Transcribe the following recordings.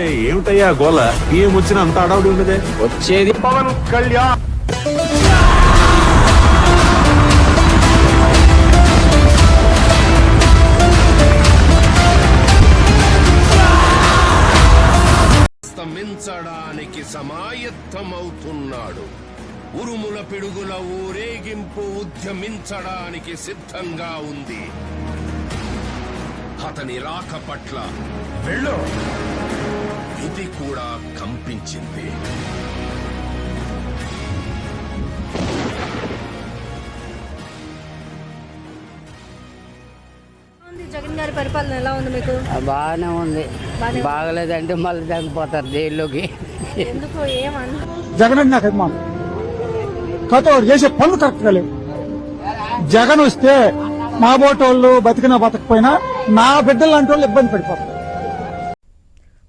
ఏమిటయ్యా గోల? ఏం వచ్చినా అంత అడవుడి ఉండదే. వచ్చేది పవన్ కళ్యాణ్. స్తమించడానికి సమాయత్తమవుతున్నాడు. ఉరుముల పిడుగుల ఊరేగింపు ఉద్యమించడానికి సిద్ధంగా ఉంది. అతని రాక పట్ల వెళ్ళు విధి కూడా కంపించింది. జగన్ గారి పరిపాలన ఎలా ఉంది మీకు? బాగానే ఉంది. బాగలేదంటే మళ్ళీ చనిపోతారు జైల్లోకి. ఎందుకు? జగన్ అంటే నాకు అభిమానం. కాకపోతే వాడు చేసే పనులు కరెక్ట్గా లేవు. జగన్ వస్తే మా బోటోళ్ళు బతికినా బతకపోయినా నా బిడ్డలు లాంటి వాళ్ళు ఇబ్బంది పడిపోతారు.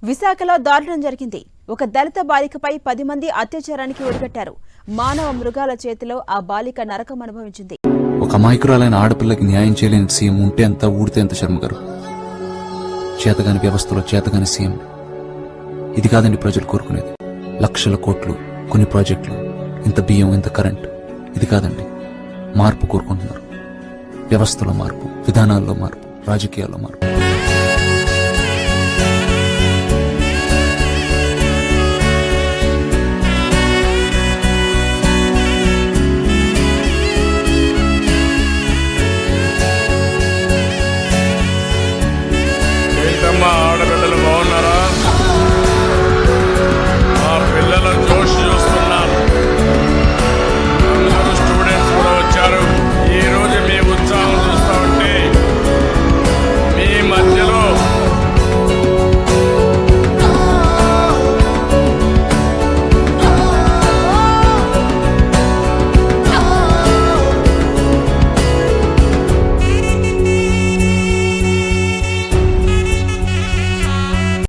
విశాఖలో దారుణం జరిగింది. ఒక దళిత బాలికపై 10 మంది అత్యాచారానికి ఒడిగట్టారు. మానవ మృగాల చేతిలో ఆ బాలిక నరకం అనుభవించింది. ఒక అమాయకురాలైన ఆడపిల్లకి న్యాయం చేయలేని సీఎం ఉంటే ఎంత, ఊడితే ఎంత శర్మ గారు. చేతగాని వ్యవస్థలో చేతగాని సీఎం. ఇది కాదండి ప్రజలు కోరుకునేది. లక్షల కోట్లు, కొన్ని ప్రాజెక్టులు, ఇంత బియ్యం, ఇంత కరెంట్. ఇది కాదండి. మార్పు కోరుకుంటున్నారు. వ్యవస్థలో మార్పు, విధానాల్లో మార్పు, రాజకీయాల్లో మార్పు.